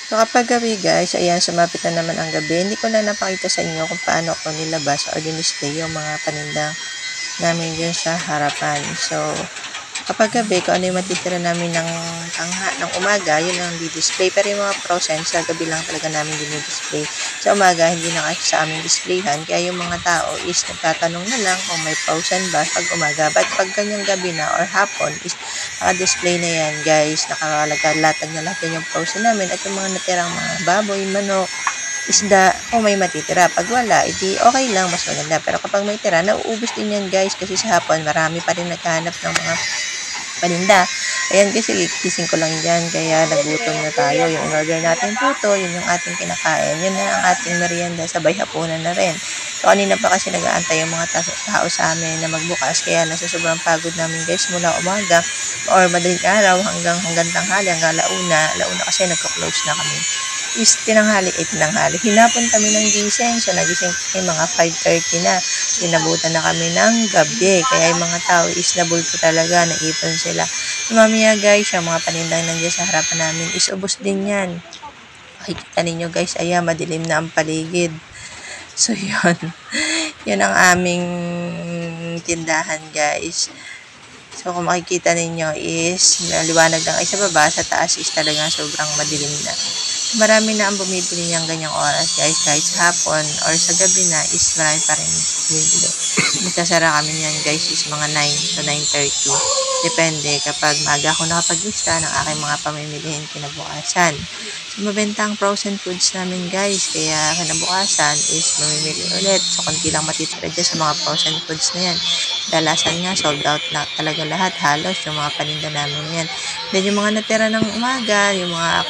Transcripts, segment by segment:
So kapag gabi guys, ayan, sumapit na naman ang gabi. Hindi ko na napakita sa inyo kung paano ko nilabas or dinisplay yung mga panindang namin dyan sa harapan. So, kapag gabi, kung ano yung matitira namin ng umaga, yun ang di-display. Pero yung mga frozen, sa gabi lang talaga namin dinidisplay. Sa umaga, hindi na kasi sa aming displayhan. Kaya yung mga tao is nagtatanong na lang kung may frozen ba pag umaga. But pag ganyang gabi na or hapon, is naka-display na yan guys. Nakalatag na lahat yung frozen namin. At yung mga natirang mga baboy, manok, isda, o may matitira. Pag wala, edi okay lang, mas maganda. Pero kapag may tira, nauubos din yan guys. Kasi sa hapon, marami pa rin naghahanap ng mga paninda. Ayan kasi gising ko lang dyan, kaya nagutom na tayo. Yung in-order natin puto, yun yung ating kinakain. Yun na ang ating merienda, sabay hapunan na rin. So kanina pa kasi nag-aantay yung mga tao sa amin na magbukas, kaya nasa sobrang pagod namin guys mula umaga or madaling araw hanggang tanghali, hanggang alauna kasi nagko-close na kami. Is tinanghali. Hinapon kami ng gising. So, nagising kami mga 5:30 na. Sinabutan na kami ng gabi. Kaya yung mga tao is nabulto talaga. Naipon sila. Mamaya guys, yung mga panindang nandiyan sa harapan namin is ubos din yan. Makikita ninyo guys, ayan, madilim na ang paligid. So, yun. Yun ang aming tindahan guys. So, kung makikita ninyo is liwanag lang ay sa baba, sa taas is talagang sobrang madilim na. Marami na ang bumibili niyang ganyang oras guys, kahit sa hapon or sa gabi na is marami pa rin bumibili. Magsasara kami niyan guys is mga 9 to 9:30. Depende kapag maaga ako nakapaglista ng aking mga pamimilihin kinabukasan. So, mabenta ang frozen foods namin guys, kaya kinabukasan is mamimili ulit. So, konti lang matitira dyan sa mga frozen foods na yan. Dalasan nga, sold out na talaga lahat, halos yung mga paninda namin na yan. Then yung mga natira ng umaga, yung mga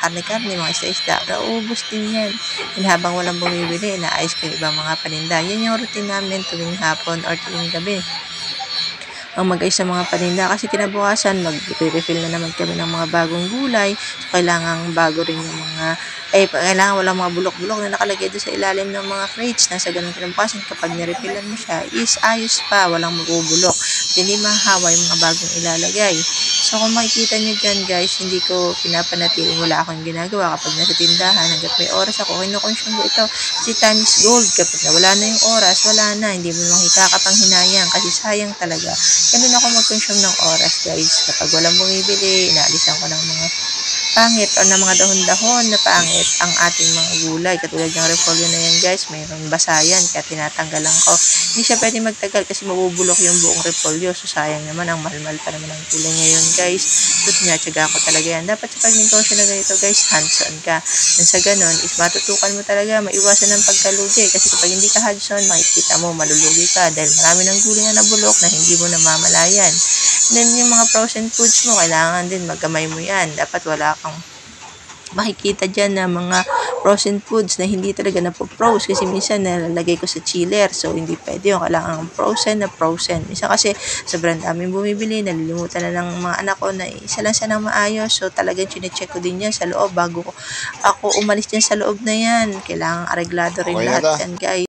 karne-karne, mga isda-isda, naubos din yan. And habang walang bumibili, inaayos ko yung ibang mga paninda. Yan yung routine namin tuwing hapon or tuwing gabi. Ang mag-ayos sa mga paninda kasi kinabukasan mag-refill na naman kami ng mga bagong gulay. So, kailangan bago rin yung mga kailangan walang mga bulok-bulok na nakalagay doon sa ilalim ng mga crates. Nasa ganun kinabukasan, kapag nirefillan mo siya, is ayos pa, walang magubulok. Hindi mahahawa yung mga bagong ilalagay. So, kung makikita nyo dyan guys, hindi ko pinapanatiling, wala akong ginagawa kapag nasa tindahan. Hanggat may oras ako, kinukonsume ko ito. Kasi time is gold. Kapag wala na yung oras, wala na. Hindi mo makita kapanghinayang kasi sayang talaga. Ganun ako mag-consume ng oras guys. Kapag walang bumibili, inaalisan ko ng mga pangit o ng mga dahon-dahon na pangit ang ating mga gulay. Katulad ng repolyo na yan guys, mayroon basayan kaya tinatanggalan ko. Hindi siya pwede magtagal kasi mabubulok yung buong repolyo. So sayang naman, ang mahal-mahal pa naman ang gulay ngayon guys. So tinatsaga ko talaga yan. Dapat sa pag-negosyo na ganito guys, hands-on ka. And sa ganun is matutukan mo talaga, maiwasan ng pagkalugi. Kasi kapag hindi ka hands-on, makikita mo, malulugi ka dahil marami ng gulay na nabulok na hindi mo namamalayan. Then, yung mga frozen foods mo, kailangan din magkamay mo yan. Dapat wala kang makikita dyan na mga frozen foods na hindi talaga napo-froze kasi minsan nalalagay ko sa chiller. So, hindi pwede yung kailangan frozen na frozen. Minsan kasi sobrang daming bumibili, nalilimutan na ng mga anak ko na isa lang siya ng maayos. So, talagang chinecheck ko din yan sa loob bago ako umalis dyan sa loob na yan. Kailangan areglado rin lahat yan guys.